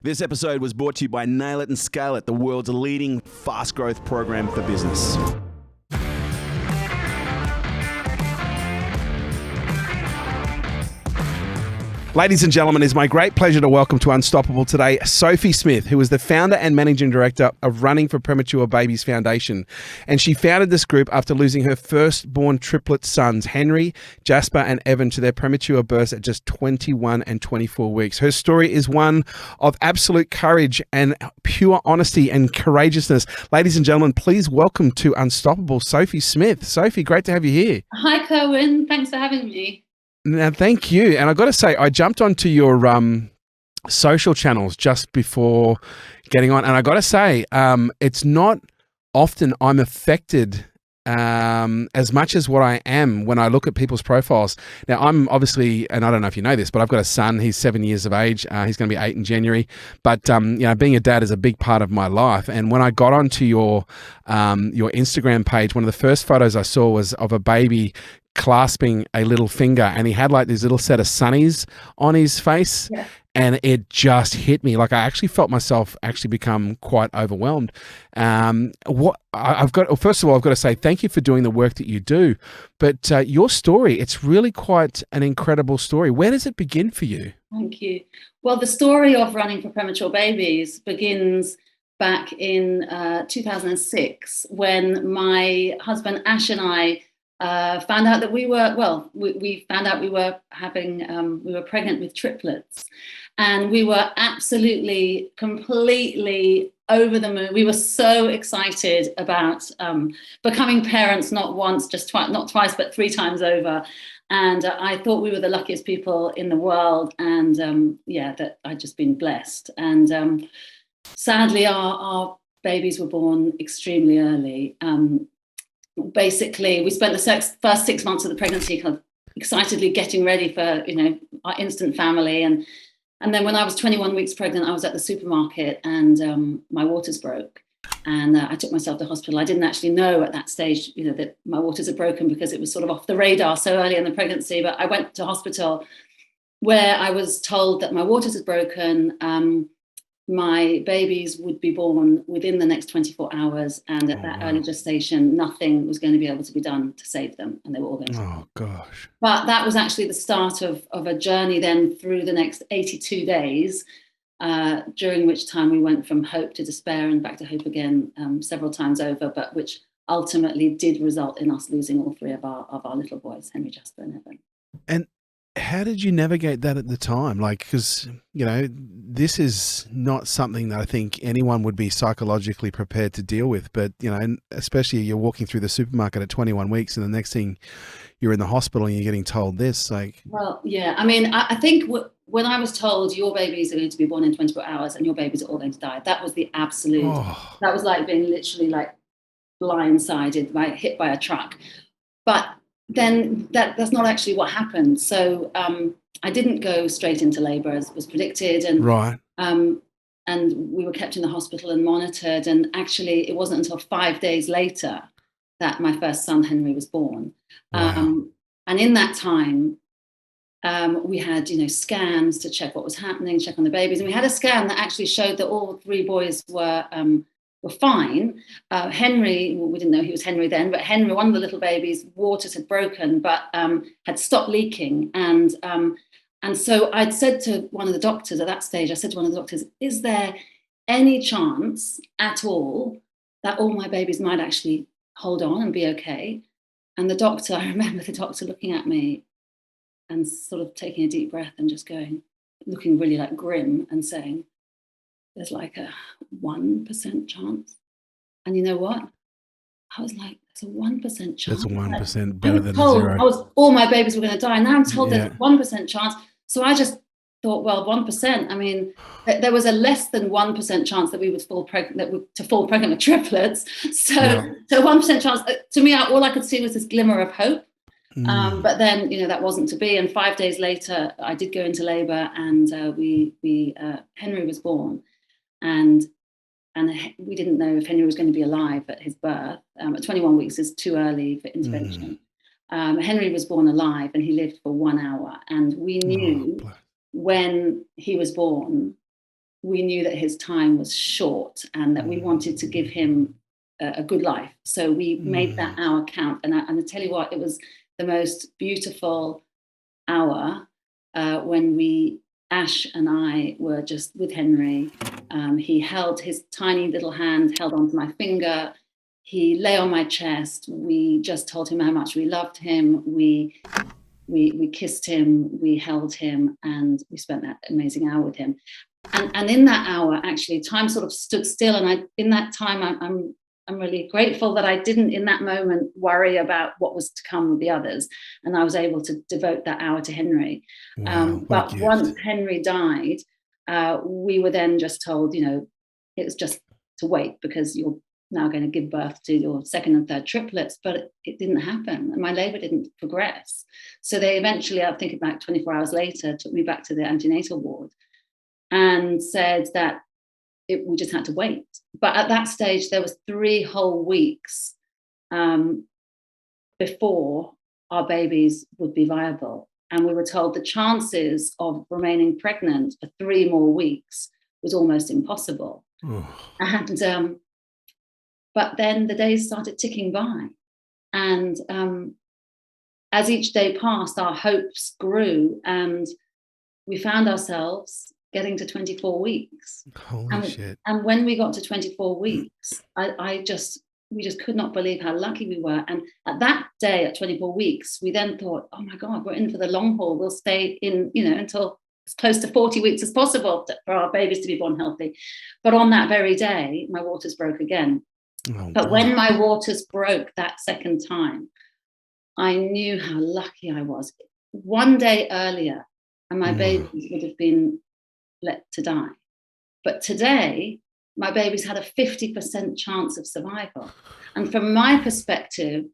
This episode was brought to you by Nail It and Scale It, the world's leading fast growth program for business. Ladies and gentlemen, it's my great pleasure to welcome to Unstoppable today Sophie Smith, who is the founder and managing director of Running for Premature Babies Foundation. And she founded this group after losing her firstborn triplet sons, Henry, Jasper and Evan, to their premature births at just 21 and 24 weeks. Her story is one of absolute courage and pure honesty and courageousness. Ladies and gentlemen, please welcome to Unstoppable Sophie Smith. Sophie, great to have you here. Hi, Kerwin. Thanks for having me. Now, thank you. And I've got to say, I jumped onto your social channels just before getting on. And I got to say, it's not often I'm affected as much as what I am when I look at people's profiles. Now, I'm obviously, and I don't know if you know this, but I've got a son. He's 7 years of age. He's going to be 8 in January. But, being a dad is a big part of my life. And when I got onto your Instagram page, one of the first photos I saw was of a baby clasping a little finger, and he had like this little set of sunnies on his face. Yeah. And it just hit me. Like I actually felt myself actually become quite overwhelmed. First of all, I've got to say thank you for doing the work that you do. But your story, it's really quite an incredible story. Where does it begin for you? Thank you. Well, the story of Running for Premature Babies begins back in 2006 when my husband Ash and I found out that we found out we were pregnant with triplets, and we were absolutely, completely over the moon. We were so excited about becoming parents, not once, not twice, but 3 times over. And I thought we were the luckiest people in the world, and that I'd just been blessed. And sadly, our babies were born extremely early. Basically, we spent the first 6 months of the pregnancy kind of excitedly getting ready for, our instant family. And then when I was 21 weeks pregnant, I was at the supermarket and my waters broke. And I took myself to hospital. I didn't actually know at that stage, that my waters had broken because it was sort of off the radar so early in the pregnancy. But I went to hospital where I was told that my waters had broken. My babies would be born within the next 24 hours. And at that early gestation, nothing was going to be able to be done to save them. And they were all going to die. Oh, gosh. But that was actually the start of a journey then through the next 82 days, during which time we went from hope to despair and back to hope again several times over, but which ultimately did result in us losing all 3 of our little boys, Henry, Jasper and Evan. And how did you navigate that at the time? Like, because, this is not something that I think anyone would be psychologically prepared to deal with. But, especially you're walking through the supermarket at 21 weeks and the next thing you're in the hospital and you're getting told this. Like, well, yeah, I mean, I think when I was told your babies are going to be born in 24 hours and your babies are all going to die, that was the absolute, that was like being literally like blindsided, hit by a truck. But then that's not actually what happened. So I didn't go straight into labour as was predicted, and right. And we were kept in the hospital and monitored. And actually, it wasn't until 5 days later that my first son Henry was born. Wow. And in that time, we had scans to check what was happening, check on the babies, and we had a scan that actually showed that all 3 boys were fine. Henry, we didn't know he was Henry then, but Henry, one of the little babies, waters had broken, but had stopped leaking. And so I'd said to one of the doctors at that stage, is there any chance at all that all my babies might actually hold on and be okay? And I remember the doctor looking at me and sort of taking a deep breath and just looking really like grim and saying, there's like a 1% chance. And you know what? I was like, there's a 1% chance. That's 1% better than zero. All my babies were going to die. Now I'm told there's a 1% chance. So I just thought, well, 1%. I mean, there was a less than 1% chance that we would fall pregnant with triplets. So 1% chance. To me, all I could see was this glimmer of hope. But then, that wasn't to be. And 5 days later, I did go into labour, and Henry was born. And we didn't know if Henry was going to be alive at his birth. At 21 weeks is too early for intervention. Henry was born alive, and he lived for 1 hour. And we knew when he was born we knew that his time was short and that we wanted to give him a good life. So we made that hour count. And I tell you what, it was the most beautiful hour when Ash and I were just with Henry. He held his tiny little hand, held onto my finger. He lay on my chest. We just told him how much we loved him. We kissed him, we held him, and we spent that amazing hour with him. And in that hour, actually, time sort of stood still. And in that time, I'm really grateful that I didn't, in that moment, worry about what was to come with the others. And I was able to devote that hour to Henry. Wow, but once Henry died, we were then just told, it was just to wait because you're now going to give birth to your second and third triplets, but it didn't happen. And my labor didn't progress. So they eventually, I think about 24 hours later, took me back to the antenatal ward and said that we just had to wait. But at that stage, there was 3 whole weeks before our babies would be viable. And we were told the chances of remaining pregnant for 3 more weeks was almost impossible. And but then the days started ticking by. And as each day passed, our hopes grew, and we found ourselves getting to 24 weeks. Holy shit. And when we got to 24 weeks, we just could not believe how lucky we were. And at that day, at 24 weeks, we then thought, oh my God, we're in for the long haul. We'll stay in, until as close to 40 weeks as possible for our babies to be born healthy. But on that very day, my waters broke again. But when my waters broke that second time, I knew how lucky I was. One day earlier, and my babies would have been let to die. But today, my babies had a 50% chance of survival. And from my perspective,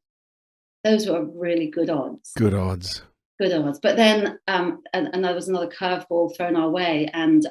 those were really good odds. Good odds. But then, and there was another curveball thrown our way. And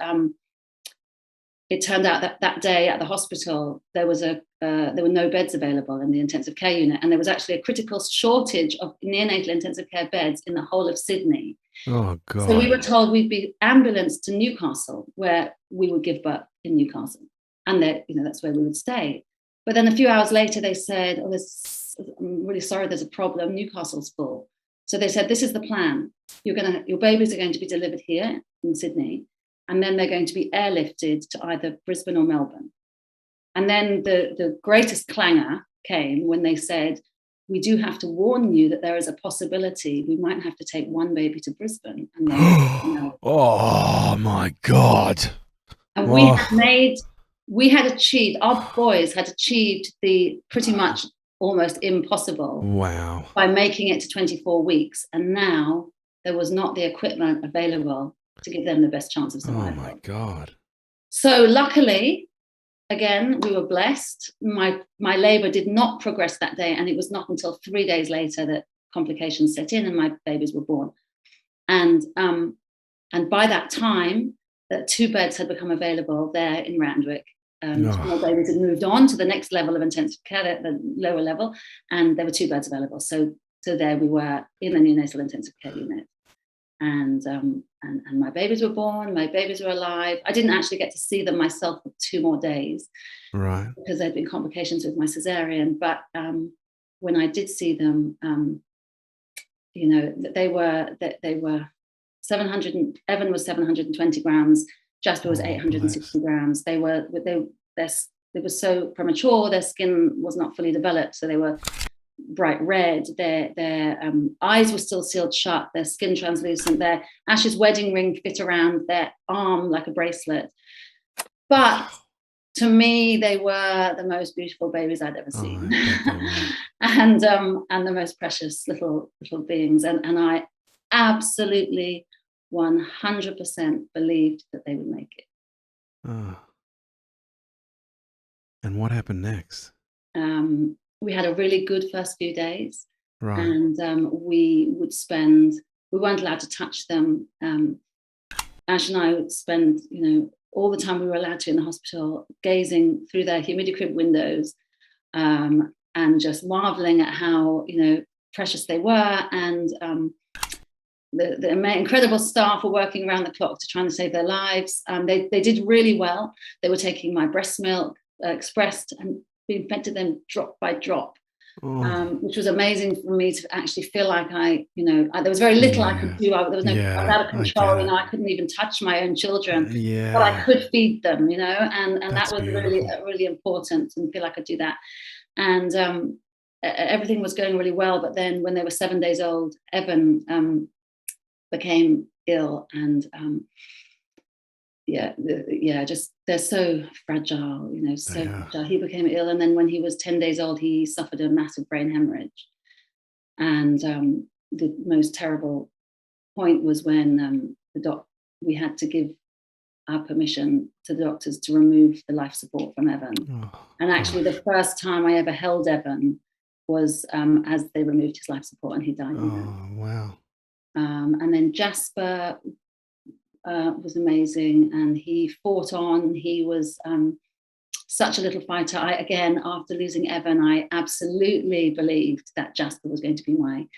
it turned out that day at the hospital, there were no beds available in the intensive care unit. And there was actually a critical shortage of neonatal intensive care beds in the whole of Sydney. Oh, God. So we were told we'd be ambulanced to Newcastle, where we would give birth in Newcastle. And that's where we would stay. But then a few hours later, they said, I'm really sorry, there's a problem. Newcastle's full. So they said, this is the plan. Your babies are going to be delivered here in Sydney, and then they're going to be airlifted to either Brisbane or Melbourne. And then the greatest clangor came when they said, we do have to warn you that there is a possibility we might have to take one baby to Brisbane. And then, oh my God. And our boys had achieved the pretty much almost impossible. Wow. By making it to 24 weeks. And now there was not the equipment available to give them the best chance of survival. Oh my God. So luckily, again, we were blessed. My labor did not progress that day, and it was not until 3 days later that complications set in and my babies were born. And by that time, 2 beds had become available there in Randwick. My babies had moved on to the next level of intensive care, the lower level, and there were 2 beds available. So there we were in the neonatal intensive care unit. And my babies were born, my babies were alive. I didn't actually get to see them myself for 2 more days. Right. Because there'd been complications with my cesarean. But when I did see them, they were 700, Evan was 720 grams, Jasper was 860 grams. They were so premature, their skin was not fully developed, so they were bright red, their eyes were still sealed shut, their skin translucent, their Ash's wedding ring fit around their arm like a bracelet. But to me, they were the most beautiful babies I'd ever seen. and the most precious little beings. And I absolutely 100% believed that they would make it. And what happened next? We had a really good first few days. Right. And we weren't allowed to touch them. Ash and I would spend, all the time we were allowed to in the hospital, gazing through their humidicrib windows and just marveling at how, precious they were. And incredible staff were working around the clock to try and save their lives. They did really well. They were taking my breast milk expressed and being fed to them drop by drop. Which was amazing for me to actually feel like there was very little I could do. There was no, I was out of control. I couldn't even touch my own children, but I could feed them, and that was really important, and feel like I could do that. And everything was going really well. But then when they were 7 days old, Evan became ill, and just they're so fragile, fragile. He became ill, and then when he was 10 days old, he suffered a massive brain hemorrhage. And the most terrible point was when we had to give our permission to the doctors to remove the life support from Evan. And actually, the first time I ever held Evan was as they removed his life support, and he died. Wow. And then Jasper was amazing, and he fought on. He was such a little fighter. Again, after losing Evan, I absolutely believed that Jasper was going to be my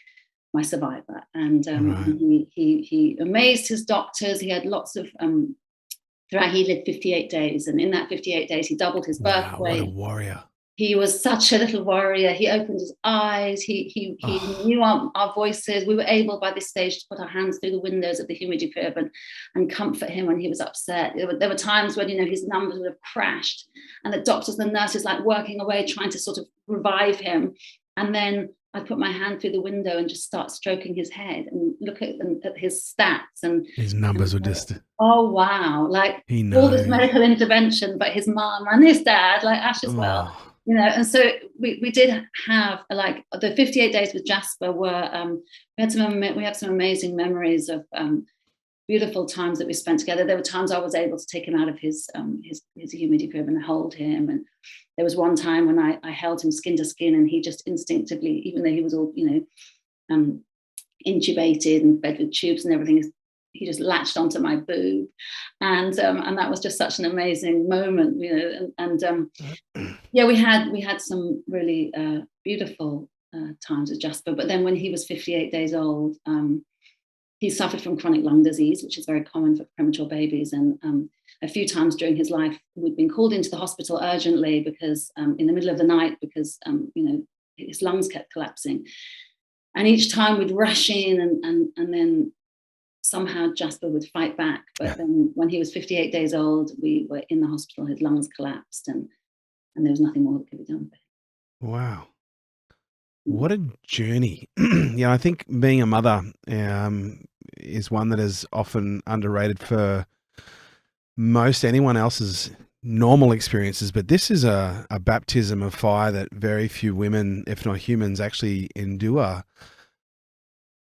survivor. And he amazed his doctors. He had lots of throughout. He lived 58 days, and in that 58 days, he doubled his birth weight. What a warrior! He was such a little warrior. He opened his eyes. He knew our voices. We were able by this stage to put our hands through the windows of the humidity crib and comfort him when he was upset. There were times when his numbers would have crashed, and the doctors and the nurses working away trying to sort of revive him. And then I'd put my hand through the window and just start stroking his head and look at his stats, and his numbers were just. Oh wow! All this medical intervention, but his mum and his dad, Ash as well. And so we did have the 58 days with Jasper were we have some amazing memories of beautiful times that we spent together. There were times I was able to take him out of his humidity crib and hold him, and there was one time when I held him skin to skin, and he just instinctively, even though he was all intubated and fed with tubes and everything, he just latched onto my boob, and that was just such an amazing moment, we had some really beautiful times with Jasper. But then when he was 58 days old, he suffered from chronic lung disease, which is very common for premature babies, and a few times during his life we'd been called into the hospital urgently because in the middle of the night because his lungs kept collapsing, and each time we'd rush in and then somehow Jasper would fight back. But then when he was 58 days old, we were in the hospital, his lungs collapsed, and there was nothing more that could be done for him. Wow. What a journey. I think being a mother is one that is often underrated for most anyone else's normal experiences, but this is a baptism of fire that very few women, if not humans, actually endure.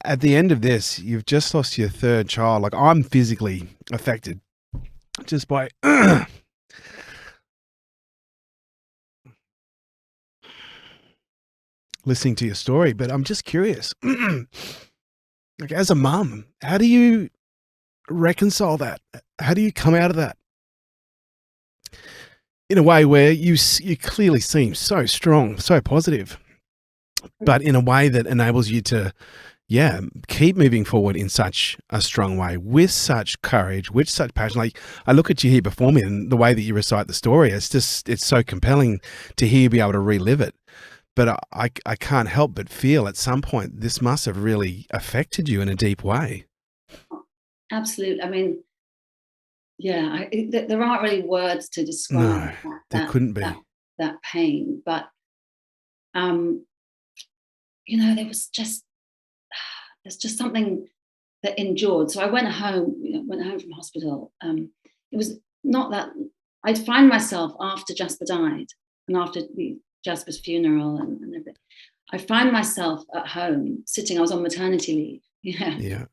At the end of this, you've just lost your third child. I'm physically affected just by listening to your story, but I'm just curious. As a mum, how do you reconcile that? How do you come out of that in a way where you clearly seem so strong, so positive, but in a way that enables you to keep moving forward in such a strong way, with such courage, with such passion? I look at you here before me, and the way that you recite the story, it's so compelling to hear you be able to relive it. But I can't help but feel at some point this must have really affected you in a deep way. Absolutely. I mean, there aren't really words to describe there couldn't be that pain, but there's just something that endured. So I went home from hospital. It was not that I'd find myself after Jasper died and after Jasper's funeral and everything. I find myself at home sitting. I was on maternity leave. Yeah.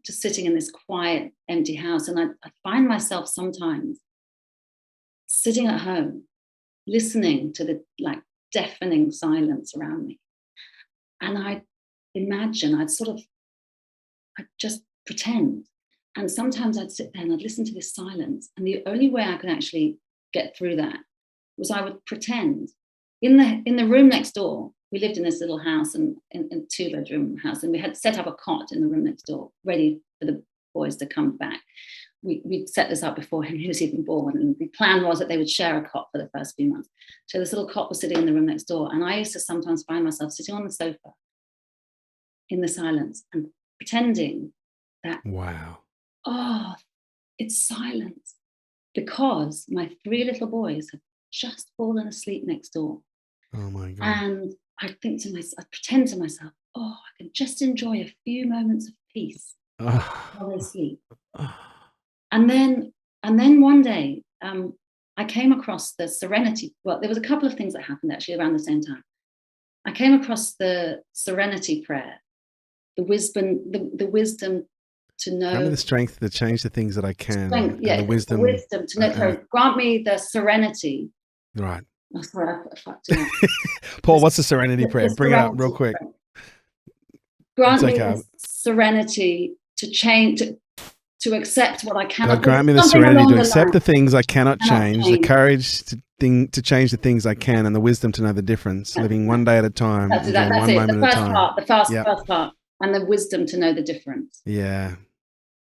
Just sitting in this quiet, empty house, and I find myself sometimes sitting at home, listening to the deafening silence around me, and I'd just pretend. And sometimes I'd sit there and I'd listen to this silence. And the only way I could actually get through that was I would pretend in the room next door we lived in this little house, and in a 2-bedroom house, and we had set up a cot in the room next door, ready for the boys to come back. We'd set this up before Henry was even born, and the plan was that they would share a cot for the first few months. So this little cot was sitting in the room next door, and I used to sometimes find myself sitting on the sofa in the silence and pretending that, Wow. oh, it's silence, because my 3 little boys had just fallen asleep next door. Oh my God. And I'd pretend to myself, oh, I can just enjoy a few moments of peace while they sleep. And then one day, I came across the Serenity. Well, there was a couple of things that happened actually around the same time. I came across the Serenity prayer, the wisdom to know. Grant me the strength to change the things that I can. Strength, yeah, and the wisdom to know. Grant me the serenity. Right. Oh, sorry, I fucked it up. Paul, what's the Serenity prayer? Bring it up real quick. Grant me the serenity to change, to accept what I cannot. God, grant me the serenity to accept the things I cannot change, the courage to change the things I can, and the wisdom to know the difference, living one day at a time, that's one moment at a time. The first part, and the wisdom to know the difference. Yeah.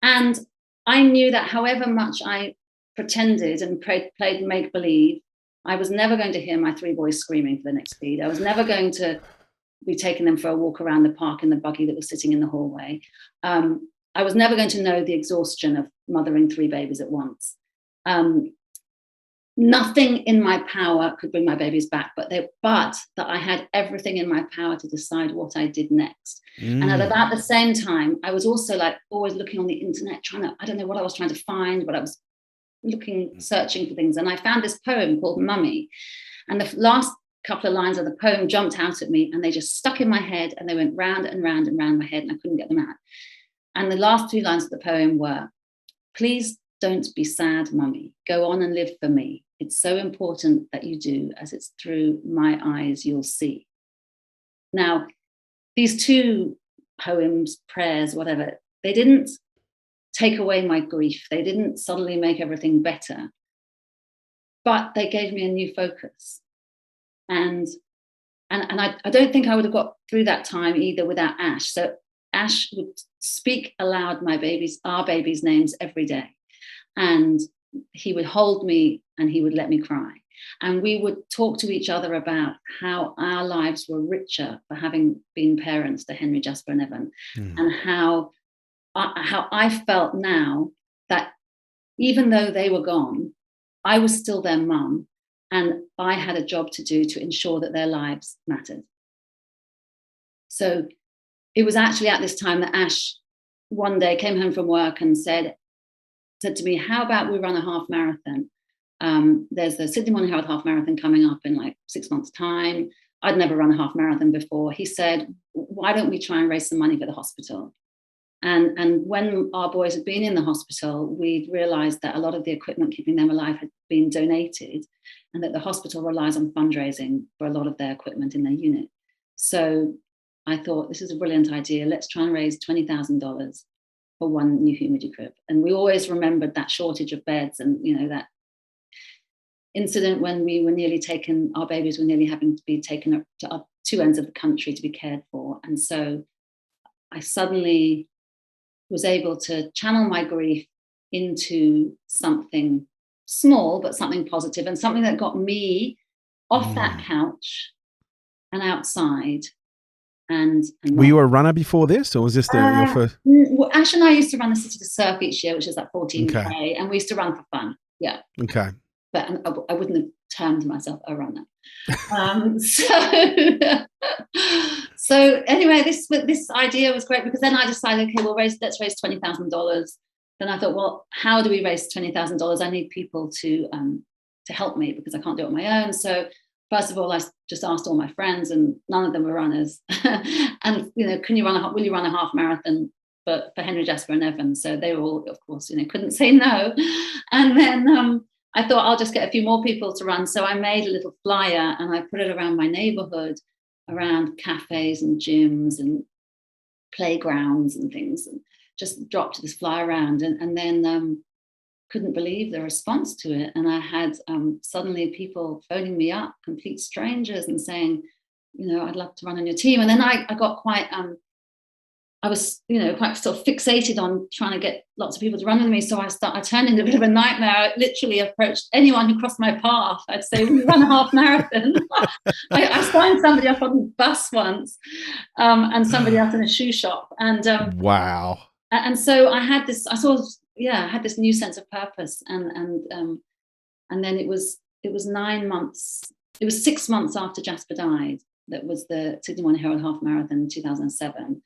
And I knew that however much I pretended and played make-believe, I was never going to hear my 3 boys screaming for the next feed. I was never going to be taking them for a walk around the park in the buggy that was sitting in the hallway. I was never going to know the exhaustion of mothering 3 babies at once. Nothing in my power could bring my babies back, but that I had everything in my power to decide what I did next. And at about the same time, I was also like always looking on the internet, I don't know what I was trying to find, but I was searching for things. And I found this poem called Mummy. And the last couple of lines of the poem jumped out at me, and they just stuck in my head, and they went round and round and round my head, and I couldn't get them out. And the last 2 lines of the poem were, please don't be sad, Mummy. Go on and live for me. It's so important that you do, as it's through my eyes you'll see. Now, these 2 poems, prayers, whatever, they didn't take away my grief. They didn't suddenly make everything better, but they gave me a new focus. And I don't think I would have got through that time either without Ash. So Ash would speak aloud our babies' names every day. And he would hold me and he would let me cry. And we would talk to each other about how our lives were richer for having been parents to Henry, Jasper and Evan, and how I felt now that even though they were gone, I was still their mum, and I had a job to do to ensure that their lives mattered. So it was actually at this time that Ash one day came home from work and said to me, how about we run a half marathon? There's the Sydney Morning Herald half marathon coming up in like 6 months' time. I'd never run a half marathon before. He said, why don't we try and raise some money for the hospital? And when our boys had been in the hospital, we'd realized that a lot of the equipment keeping them alive had been donated, and that the hospital relies on fundraising for a lot of their equipment in their unit. So I thought, this is a brilliant idea. Let's try and raise $20,000 for one new humidity crib. And we always remembered that shortage of beds, and that incident when we were nearly taken, our babies were nearly having to be taken up to 2 ends of the country to be cared for. And so I suddenly was able to channel my grief into something small, but something positive, and something that got me off that couch and outside. And were you a runner before this, or was this your first? Well, Ash and I used to run the City to Surf each year, which is like 14K, and we used to run for fun. Yeah. Okay. But I wouldn't have termed myself a runner. So anyway, this idea was great, because then I decided, okay, let's raise $20,000. Then I thought, well, how do we raise $20,000? I need people to help me, because I can't do it on my own. So first of all, I just asked all my friends, and none of them were runners. And will you run a half marathon for Henry, Jasper, and Evan? So they were all, of course, couldn't say no. And then I thought, I'll just get a few more people to run. So I made a little flyer, and I put it around my neighborhood, around cafes and gyms and playgrounds and things, and just dropped this flyer around, and then couldn't believe the response to it. And I had suddenly people phoning me up, complete strangers, and saying, I'd love to run on your team. And then I got quite, I was, quite sort of fixated on trying to get lots of people to run with me. So I turned into a bit of a nightmare. I literally approached anyone who crossed my path. I'd say, "Will you run a half marathon?" I signed somebody up on the bus once, and somebody else in a shoe shop. And wow. And so I had this. I had this new sense of purpose. And then it was 9 months. It was 6 months after Jasper died. That was the Sydney Morning Herald Half Marathon in 2007.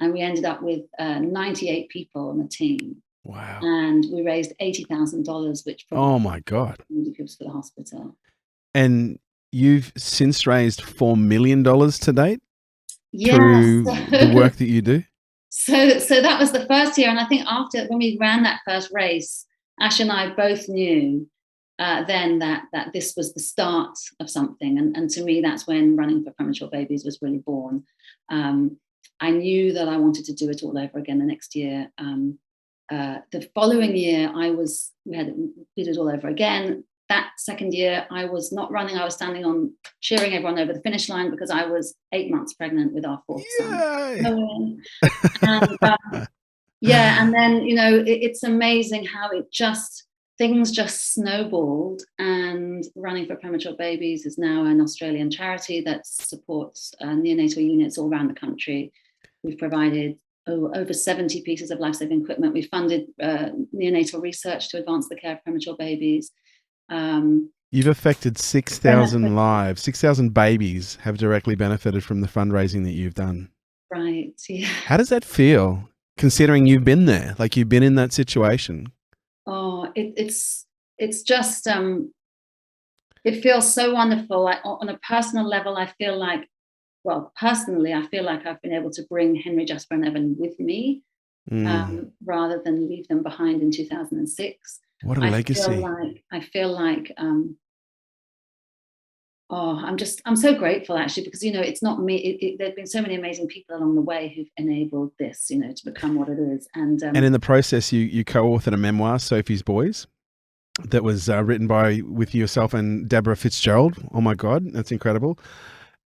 And we ended up with 98 people on the team. Wow. And we raised $80,000, which oh my God, was for the hospital. And you've since raised $4 million to date through the work that you do. So that was the first year. And I think after, when we ran that first race, Ash and I both knew then that this was the start of something. And to me, that's when Running for Premature Babies was really born. I knew that I wanted to do it all over again the next year. The following year, we did it all over again. That second year, I was not running. I was standing on cheering everyone over the finish line because I was 8 months pregnant with our fourth son. And then, it's amazing how things just snowballed. And Running for Premature Babies is now an Australian charity that supports neonatal units all around the country. We've provided over 70 pieces of life-saving equipment. We funded neonatal research to advance the care of premature babies. You've affected 6,000 lives. 6,000 babies have directly benefited from the fundraising that you've done. Right, yeah. How does that feel, considering you've been there, like you've been in that situation? Oh, it's just, it feels so wonderful. On a personal level, I feel like I've been able to bring Henry, Jasper and Evan with me, rather than leave them behind in 2006. What a legacy. I feel like I'm so grateful, actually, because, it's not me. There've been so many amazing people along the way who've enabled this, to become what it is. And in the process, you co-authored a memoir, Sophie's Boys, that was written with yourself and Deborah Fitzgerald. Oh my God, that's incredible.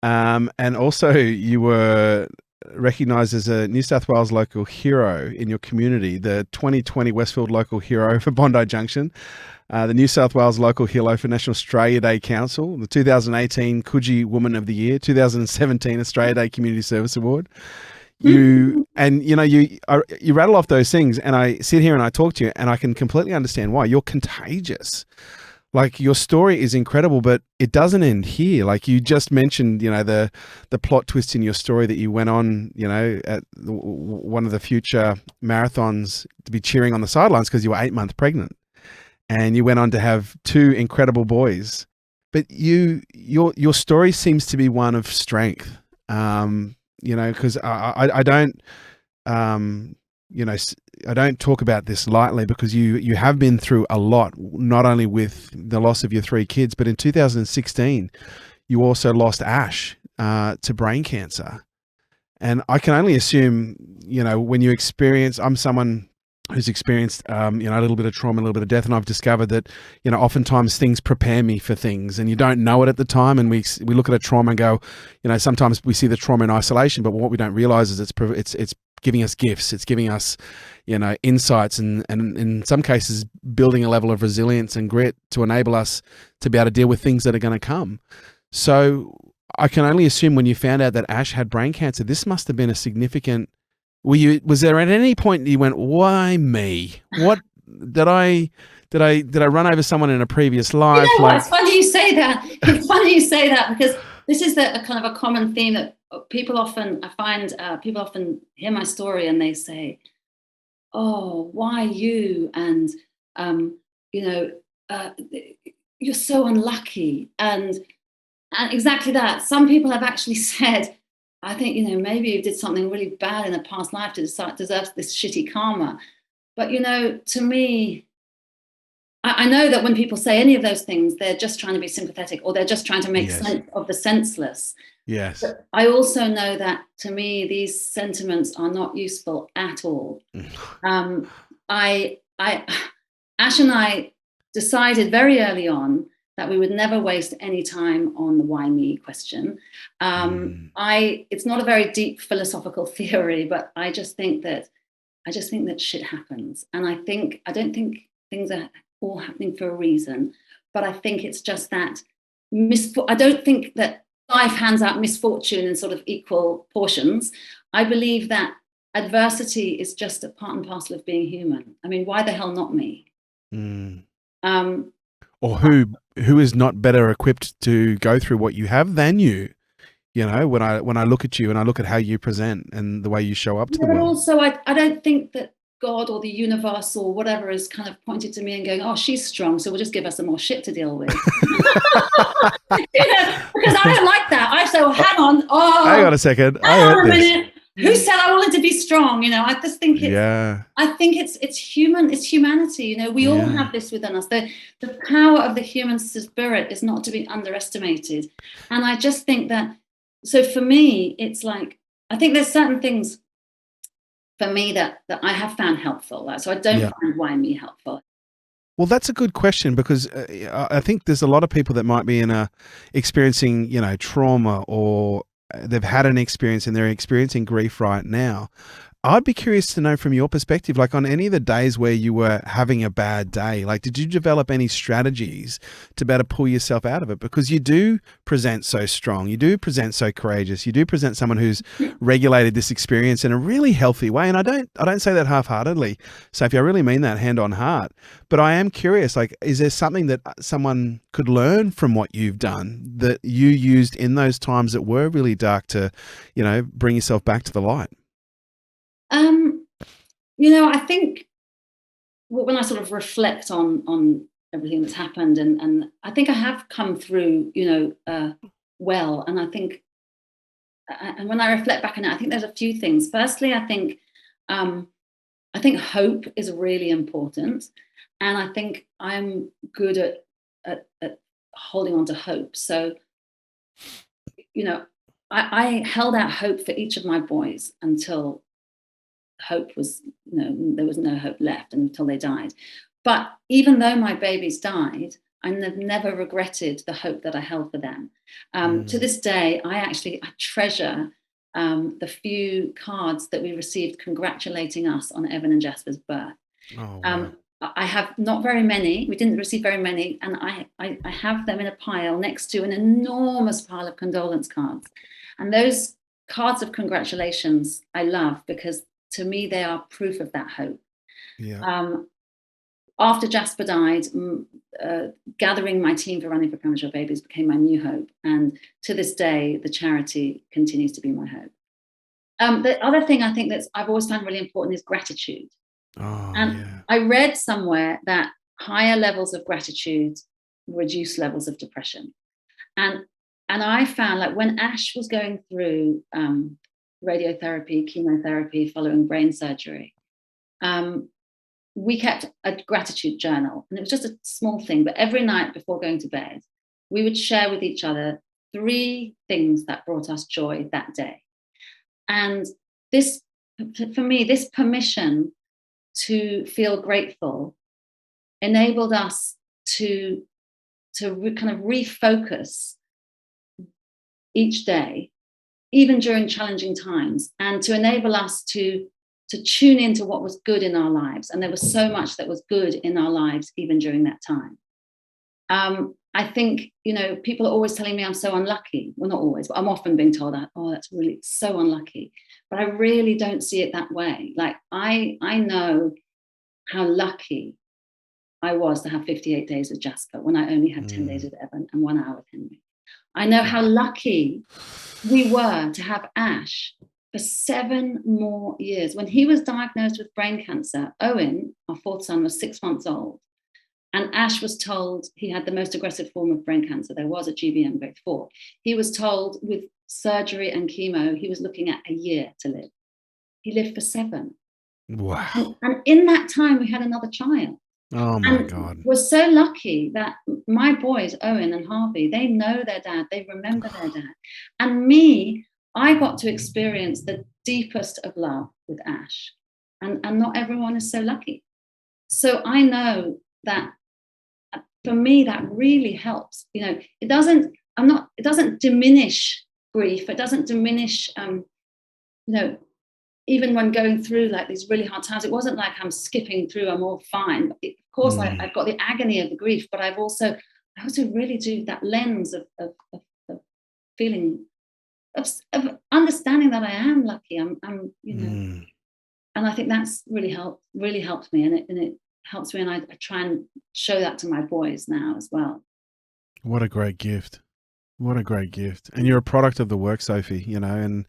And also you were recognised as a New South Wales local hero in your community, the 2020 Westfield Local Hero for Bondi Junction, the New South Wales Local Hero for National Australia Day Council, the 2018 Coogee Woman of the Year, 2017 Australia Day Community Service Award. You rattle off those things, and I sit here and I talk to you, and I can completely understand why. You're contagious. Like, your story is incredible, but it doesn't end here. Like you just mentioned, the plot twist in your story that you went on, at one of the future marathons to be cheering on the sidelines because you were 8 months pregnant, and you went on to have 2 incredible boys. But your story seems to be one of strength, because I don't. I don't talk about this lightly, because you have been through a lot, not only with the loss of your 3 kids, but in 2016, you also lost Ash to brain cancer. And I can only assume, when you experience, I'm someone who's experienced, a little bit of trauma, a little bit of death. And I've discovered that, oftentimes things prepare me for things, and you don't know it at the time. And we look at a trauma and go, sometimes we see the trauma in isolation, but what we don't realize is it's giving us gifts. It's giving us, insights, and in some cases building a level of resilience and grit to enable us to be able to deal with things that are going to come. So I can only assume, when you found out that Ash had brain cancer, this must have been a significant. Was there at any point you went, why me? What did I run over someone in a previous life? It's funny you say that. It's funny you say that, because this is a kind of a common theme that people often hear my story and they say, "Oh, why you?" And you're so unlucky. And exactly that. Some people have actually said, I think, maybe you did something really bad in a past life to deserve this shitty karma. But, to me, I know that when people say any of those things, they're just trying to be sympathetic, or they're just trying to make sense of the senseless. Yes. But I also know that, to me, these sentiments are not useful at all. Ash and I decided very early on that we would never waste any time on the why me question. It's not a very deep philosophical theory, but I just think that shit happens. And I don't think things are all happening for a reason, but I think it's just that I don't think that life hands out misfortune in sort of equal portions. I believe that adversity is just a part and parcel of being human. I mean, why the hell not me? Or who is not better equipped to go through what you have than you? You know, when I look at you and I look at how you present and the way you show up to the world. Also, I don't think that God or the universe or whatever is kind of pointed to me and going, oh, she's strong, so we'll just give her some more shit to deal with. Because I don't like that. I say, well, hang on. Oh, hang on a second. Hang on a minute. Who said I wanted to be strong? You know, I just think it's human. It's humanity. You know, we all have this within us. The power of the human spirit is not to be underestimated. And I just think that, so for me, it's like, I think there's certain things for me that I have found helpful. So I don't find why me helpful. Well, that's a good question, because I think there's a lot of people that might be experiencing, you know, trauma, or they've had an experience and they're experiencing grief right now. I'd be curious to know from your perspective, like on any of the days where you were having a bad day, like did you develop any strategies to better pull yourself out of it? Because you do present so strong, you do present so courageous, you do present someone who's regulated this experience in a really healthy way. And I don't say that half-heartedly, Sophie, I really mean that hand on heart. But I am curious, like, is there something that someone could learn from what you've done that you used in those times that were really dark to, you know, bring yourself back to the light? You know, I think when I sort of reflect on everything that's happened, and I think I have come through, you know, well. And I think, and when I reflect back on it, I think there's a few things. Firstly, I think hope is really important, and I think I'm good at holding on to hope. So, you know, I held out hope for each of my boys until hope was, you know, there was no hope left until they died. But even though my babies died, I've never regretted the hope that I held for them. To this day, I treasure the few cards that we received congratulating us on Evan and Jasper's birth. Oh, wow. I have not very many. We didn't receive very many. And I have them in a pile next to an enormous pile of condolence cards. And those cards of congratulations I love, because to me, they are proof of that hope. Yeah. After Jasper died, gathering my team for Running for Premature Babies became my new hope. And to this day, the charity continues to be my hope. The other thing I think that I've always found really important is gratitude. I read somewhere that higher levels of gratitude reduce levels of depression. And I found, like, when Ash was going through radiotherapy, chemotherapy, following brain surgery, we kept a gratitude journal. And it was just a small thing, but every night before going to bed, we would share with each other 3 things that brought us joy that day. And this, for me, this permission to feel grateful enabled us to kind of refocus each day, even during challenging times, and to enable us to tune into what was good in our lives. And there was so much that was good in our lives, even during that time. I think, you know, people are always telling me I'm so unlucky. Well, not always, but I'm often being told that, oh, that's really so unlucky. But I really don't see it that way. Like, I know how lucky I was to have 58 days with Jasper when I only had 10 days with Evan and 1 hour with Henry. I know how lucky we were to have Ash for 7 more years. When he was diagnosed with brain cancer, Owen, our 4th son, was 6 months old. And Ash was told he had the most aggressive form of brain cancer there was, at GBM grade 4. He was told with surgery and chemo, he was looking at a year to live. He lived for 7. Wow. And in that time, we had another child. Oh my God. We're so lucky that my boys, Owen and Harvey, they know their dad, they remember their dad. And me, I got to experience the deepest of love with Ash. And not everyone is so lucky. So I know that for me, that really helps. You know, it doesn't diminish grief. It doesn't diminish, you know, even when going through like these really hard times, it wasn't like I'm skipping through, I'm all fine. Of course, I've got the agony of the grief, but I also really do that lens of feeling, of understanding that I am lucky. I'm you know, and I think that's really helped me, and it helps me, and I try and show that to my boys now as well. What a great gift. What a great gift. And you're a product of the work, Sophie, you know, and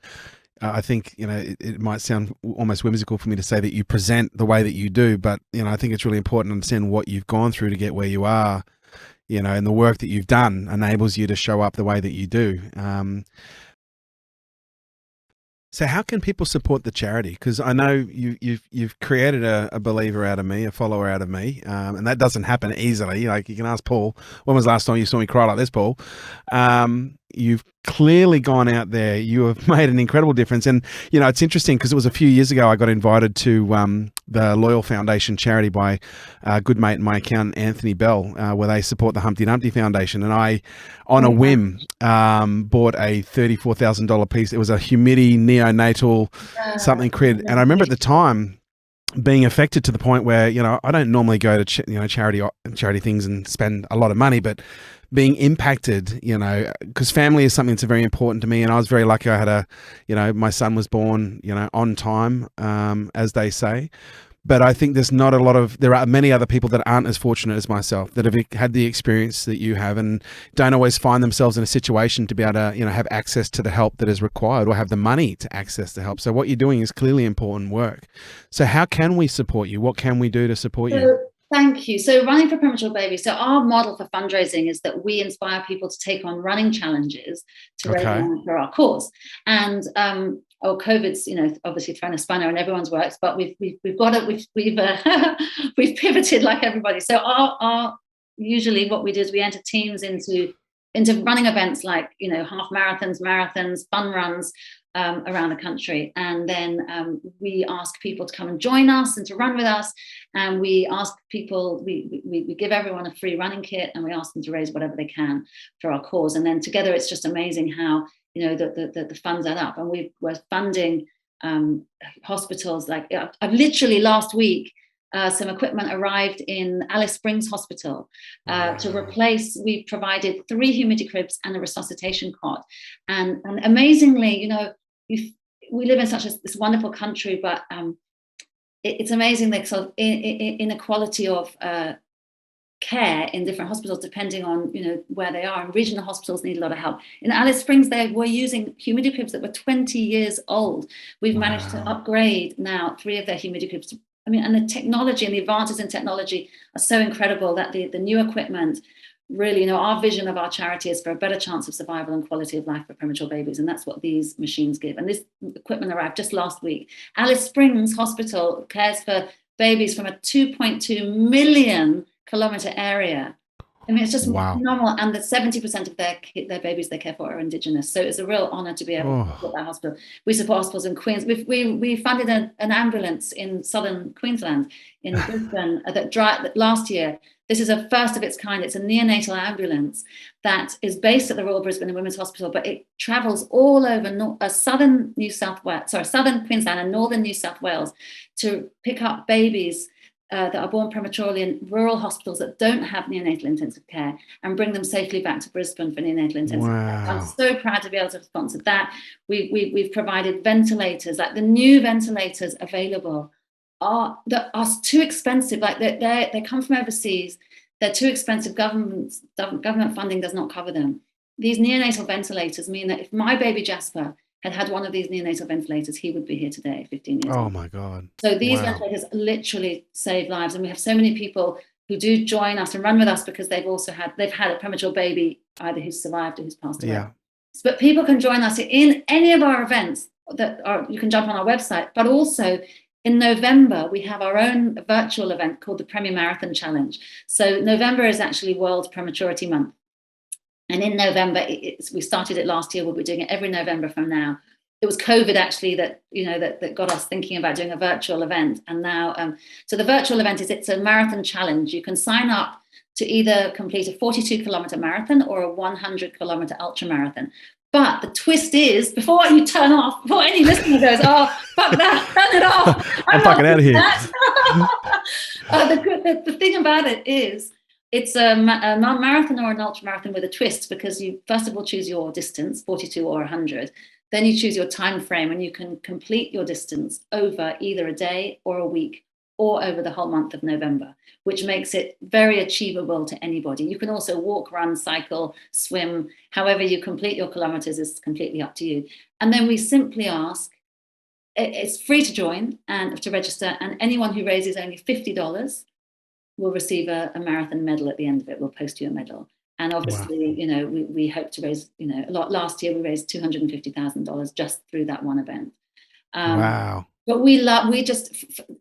I think, you know, it might sound almost whimsical for me to say that you present the way that you do, but, you know, I think it's really important to understand what you've gone through to get where you are, you know, and the work that you've done enables you to show up the way that you do. So how can people support the charity? Because I know you've created a believer out of me, a follower out of me, and that doesn't happen easily. Like, you can ask Paul, when was the last time you saw me cry like this, Paul? You've clearly gone out there. You have made an incredible difference. And, you know, it's interesting because it was a few years ago I got invited to the Loyal Foundation charity by a good mate and my accountant, Anthony Bell, where they support the Humpty Dumpty Foundation. And I, on a whim, bought a $34,000 piece. It was a humidity neonatal something crib. And I remember at the time being affected to the point where, you know, I don't normally go to charity things and spend a lot of money, but being impacted, you know, because family is something that's very important to me. And I was very lucky. I had my son was born, you know, on time, as they say. But I think there are many other people that aren't as fortunate as myself, that have had the experience that you have and don't always find themselves in a situation to be able to, you know, have access to the help that is required or have the money to access the help. So what you're doing is clearly important work. So how can we support you? What can we do to support you? Thank you. So running for premature babies. So our model for fundraising is that we inspire people to take on running challenges to raise money for our cause. And COVID's, you know, obviously thrown a spanner in everyone's works, but we've pivoted like everybody. So our usually what we do is we enter teams into running events like, you know, half marathons, fun runs around the country, and then we ask people to come and join us and to run with us. And we ask people, we give everyone a free running kit, and we ask them to raise whatever they can for our cause. And then together, it's just amazing how, you know, the funds add up. And we're funding hospitals. Like I've literally last week, some equipment arrived in Alice Springs Hospital to replace. We provided 3 humidity cribs and a resuscitation cot. And amazingly, you know, we live in such this wonderful country, but it's amazing the sort of inequality of care in different hospitals depending on, you know, where they are. And regional hospitals need a lot of help. In Alice Springs, they were using humidity cribs that were 20 years old. We've managed to upgrade now 3 of their humidity cribs. I mean, and the technology and the advances in technology are so incredible that the new equipment really, you know, our vision of our charity is for a better chance of survival and quality of life for premature babies. And that's what these machines give. And this equipment arrived just last week. Alice Springs Hospital cares for babies from a 2.2 million kilometer area. I mean, it's just phenomenal. And that 70% of their babies they care for are Indigenous. So it's a real honor to be able to support that hospital. We support hospitals in Queens. We funded an ambulance in southern Queensland, in Brisbane, that last year. This is a first of its kind. It's a neonatal ambulance that is based at the Royal Brisbane and Women's Hospital, but it travels all over southern Queensland and northern New South Wales to pick up babies that are born prematurely in rural hospitals that don't have neonatal intensive care and bring them safely back to Brisbane for neonatal intensive care. I'm so proud to be able to have sponsored that. We've provided ventilators, like the new ventilators available are too expensive. Like they come from overseas. They're too expensive. Government funding does not cover them. These neonatal ventilators mean that if my baby Jasper had one of these neonatal ventilators, he would be here today, 15 years old. Oh my God. So these ventilators literally save lives. And we have so many people who do join us and run with us because they've had a premature baby, either who's survived or who's passed away. Yeah. But people can join us in any of our events you can jump on our website, but also in November, we have our own virtual event called the Premature Marathon Challenge. So November is actually World Prematurity Month. And in November, we started it last year. We'll be doing it every November from now. It was COVID actually that got us thinking about doing a virtual event. And now, so the virtual event it's a marathon challenge. You can sign up to either complete a 42-kilometer marathon or a 100-kilometer ultra marathon. But the twist is, before you turn off, before any listener goes, oh, fuck that, turn it off. I'm fucking out of here. The thing about it is, it's a marathon or an ultra marathon with a twist, because you first of all choose your distance, 42 or 100. Then you choose your time frame, and you can complete your distance over either a day or a week or over the whole month of November, which makes it very achievable to anybody. You can also walk, run, cycle, swim, however you complete your kilometers is completely up to you. And then we simply ask, it's free to join and to register, and anyone who raises only $50 will receive a marathon medal at the end of it. We'll post you a medal. And obviously, we hope to raise, a lot. Last year we raised $250,000 just through that one event. Wow. But we just,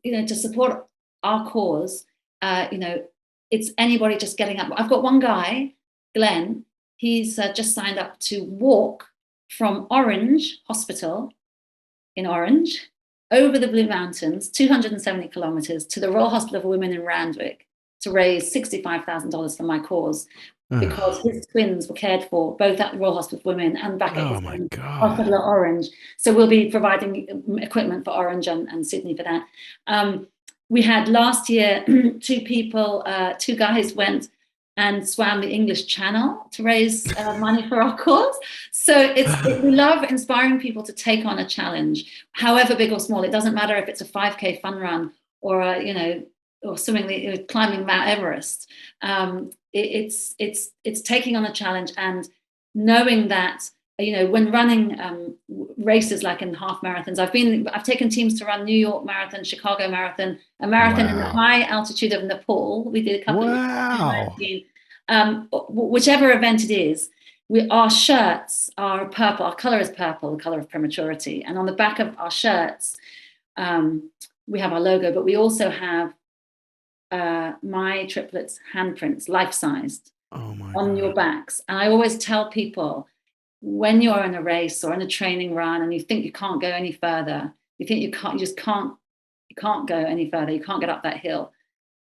to support our cause, it's anybody just getting up. I've got one guy, Glenn, he's just signed up to walk from Orange Hospital in Orange over the Blue Mountains, 270 kilometers, to the Royal Hospital for Women in Randwick to raise $65,000 for my cause, because his twins were cared for both at the Royal Hospital for Women and back at his hospital at Orange. So we'll be providing equipment for Orange and Sydney for that. We had last year two guys went and swam the English Channel to raise money for our cause. So we love inspiring people to take on a challenge, however big or small. It doesn't matter if it's a 5K fun run or or swimming, climbing Mount Everest. It's taking on a challenge and knowing that, when running races like in half marathons, I've taken teams to run New York Marathon, Chicago Marathon, a marathon in the high altitude of Nepal. We did a couple of whichever event it is. Our shirts are purple. Our color is purple, the color of prematurity. And on the back of our shirts, we have our logo, but we also have my triplets handprints, life-sized, on your backs. And I always tell people, when you're in a race or in a training run and you think you can't go any further, you think you can't go any further, you can't get up that hill,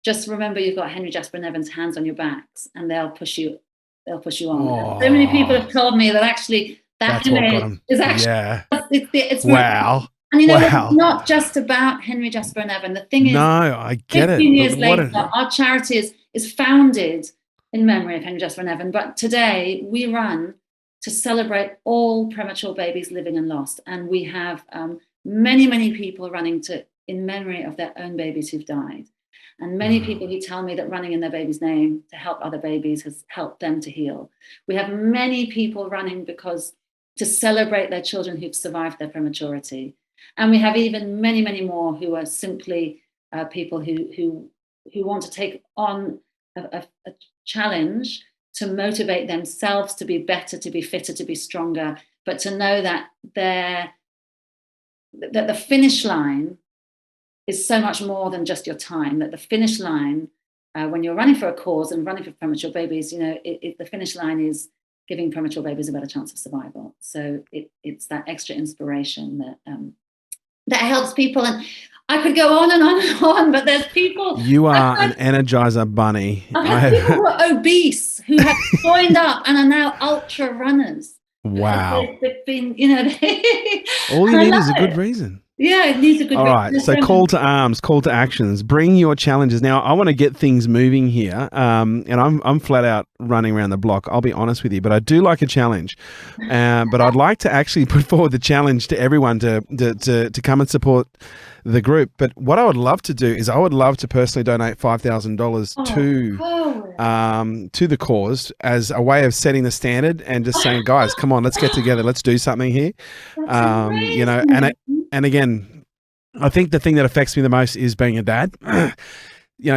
just remember you've got Henry, Jasper and Evan's hands on your backs, and they'll push you on. So many people have told me that actually that image is actually it's wow. And it's not just about Henry, Jasper and Evan. The thing is, I get 15 years later, our charity is founded in memory of Henry, Jasper and Evan. But today we run to celebrate all premature babies living and lost. And we have many, many people running in memory of their own babies who've died. And many people who tell me that running in their baby's name to help other babies has helped them to heal. We have many people running to celebrate their children who've survived their prematurity. And we have even many, many more who are simply people who want to take on a challenge to motivate themselves to be better, to be fitter, to be stronger, but to know that that the finish line is so much more than just your time, that the finish line, when you're running for a cause and running for premature babies, the finish line is giving premature babies a better chance of survival. So it's that extra inspiration that helps people. And I could go on and on and on, but there's people. You are an energizer bunny. I've had people who are obese who have joined up and are now ultra runners. Wow. They've been, all you need is a good reason. Yeah, it needs a good reason. All right, so call to arms, call to actions. Bring your challenges. Now, I want to get things moving here, and I'm flat out running around the block, I'll be honest with you, but I do like a challenge. But I'd like to actually put forward the challenge to everyone to come and support the group. But what I would love to do is I would love to personally donate $5,000 to the cause as a way of setting the standard and just saying, guys, come on, let's get together, let's do something here. And again, I think the thing that affects me the most is being a dad.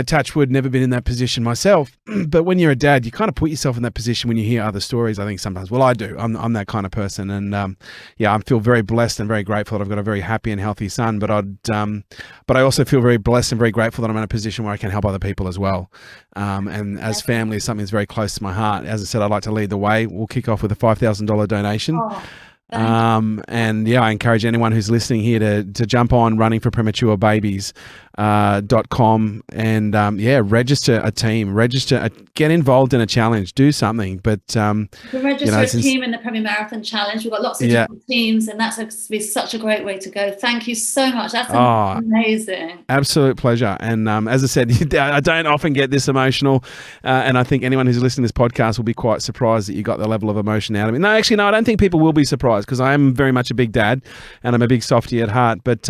Touch wood, never been in that position myself. But when you're a dad, you kind of put yourself in that position when you hear other stories, I think sometimes. Well, I do. I'm that kind of person. And I feel very blessed and very grateful that I've got a very happy and healthy son. But I also feel very blessed and very grateful that I'm in a position where I can help other people as well. And as family, something that's very close to my heart. As I said, I'd like to lead the way. We'll kick off with a $5,000 donation. I encourage anyone who's listening here to jump on Running for Premature Babies. .com and register a team, get involved in a challenge, do something. But we register a team in the Premier Marathon Challenge. We've got lots of different teams, and that's be such a great way to go. Thank you so much. That's amazing. Absolute pleasure. And as I said, I don't often get this emotional, and I think anyone who's listening to this podcast will be quite surprised that you got the level of emotion out of me. No, actually, no, I don't think people will be surprised, because I am very much a big dad and I'm a big softie at heart. But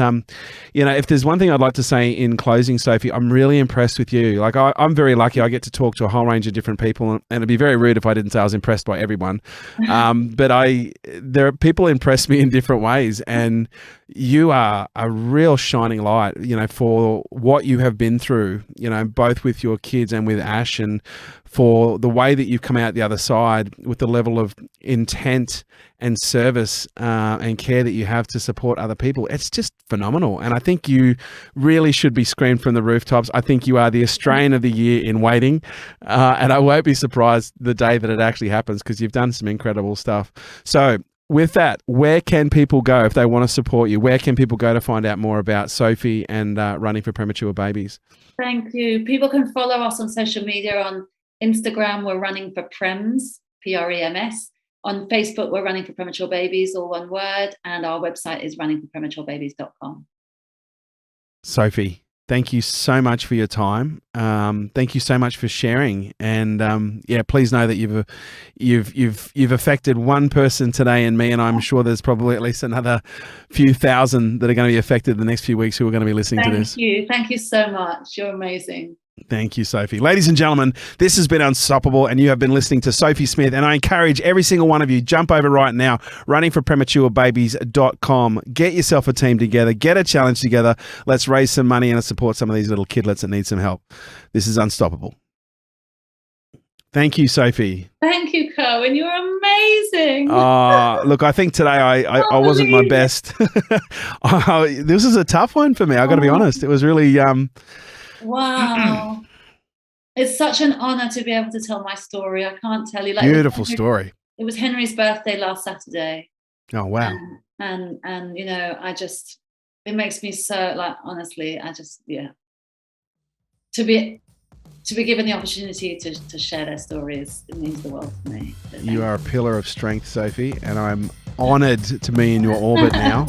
if there's one thing I'd like to say in closing, Sophie, I'm really impressed with you. Like, I'm very lucky. I get to talk to a whole range of different people, and it'd be very rude if I didn't say I was impressed by everyone. But there are people impress me in different ways, and you are a real shining light, for what you have been through, both with your kids and with Ash, and for the way that you've come out the other side with the level of intent and service and care that you have to support other people. It's just phenomenal. And I think you really should be screamed from the rooftops. I think you are the Australian of the Year in waiting. And I won't be surprised the day that it actually happens, because you've done some incredible stuff. So with that, where can people go if they want to support you? Where can people go to find out more about Sophie and running for premature babies? Thank you. People can follow us on social media. On Instagram, we're running for Prems, Prems. On Facebook, we're running for premature babies, all one word. And our website is runningforprematurebabies.com. Sophie, thank you so much for your time. Thank you so much for sharing. And please know that you've affected one person today in me, and I'm sure there's probably at least another few thousand that are going to be affected the next few weeks who are going to be listening to this. Thank you so much. You're amazing. Thank you, Sophie. Ladies and gentlemen, this has been Unstoppable, and you have been listening to Sophie Smith, and I encourage every single one of you, jump over right now, runningforprematurebabies.com. Get yourself a team together, get a challenge together. Let's raise some money and support some of these little kidlets that need some help. This is Unstoppable. Thank you, Sophie. Thank you, Kerwin. You're amazing. Look, I think today I wasn't my best. This is a tough one for me. I got to be honest. It was really... Wow. It's such an honor to be able to tell my story. I can't tell you. Beautiful story. It was Henry's birthday last Saturday. Oh, wow. And it makes me so, honestly, to be given the opportunity to share their stories, it means the world to me. You are a pillar of strength, Sophie, and I'm honored to be in your orbit now.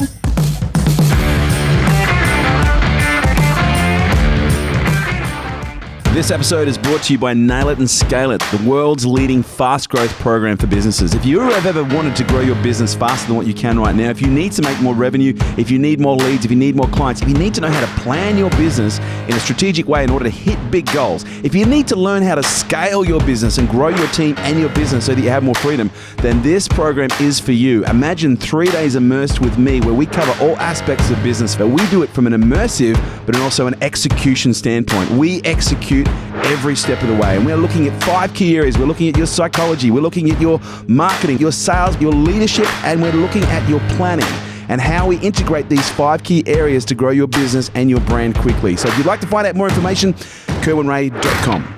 This episode is brought to you by Nail It and Scale It, the world's leading fast growth program for businesses. If you have ever wanted to grow your business faster than what you can right now, if you need to make more revenue, if you need more leads, if you need more clients, if you need to know how to plan your business in a strategic way in order to hit big goals, if you need to learn how to scale your business and grow your team and your business so that you have more freedom, then this program is for you. Imagine 3 days immersed with me where we cover all aspects of business, but we do it from an immersive but also an execution standpoint. We execute every step of the way, and we're looking at 5 key areas. We're looking at your psychology, we're looking at your marketing, your sales, your leadership, and we're looking at your planning and how we integrate these 5 key areas to grow your business and your brand quickly. So if you'd like to find out more information, kerwinray.com.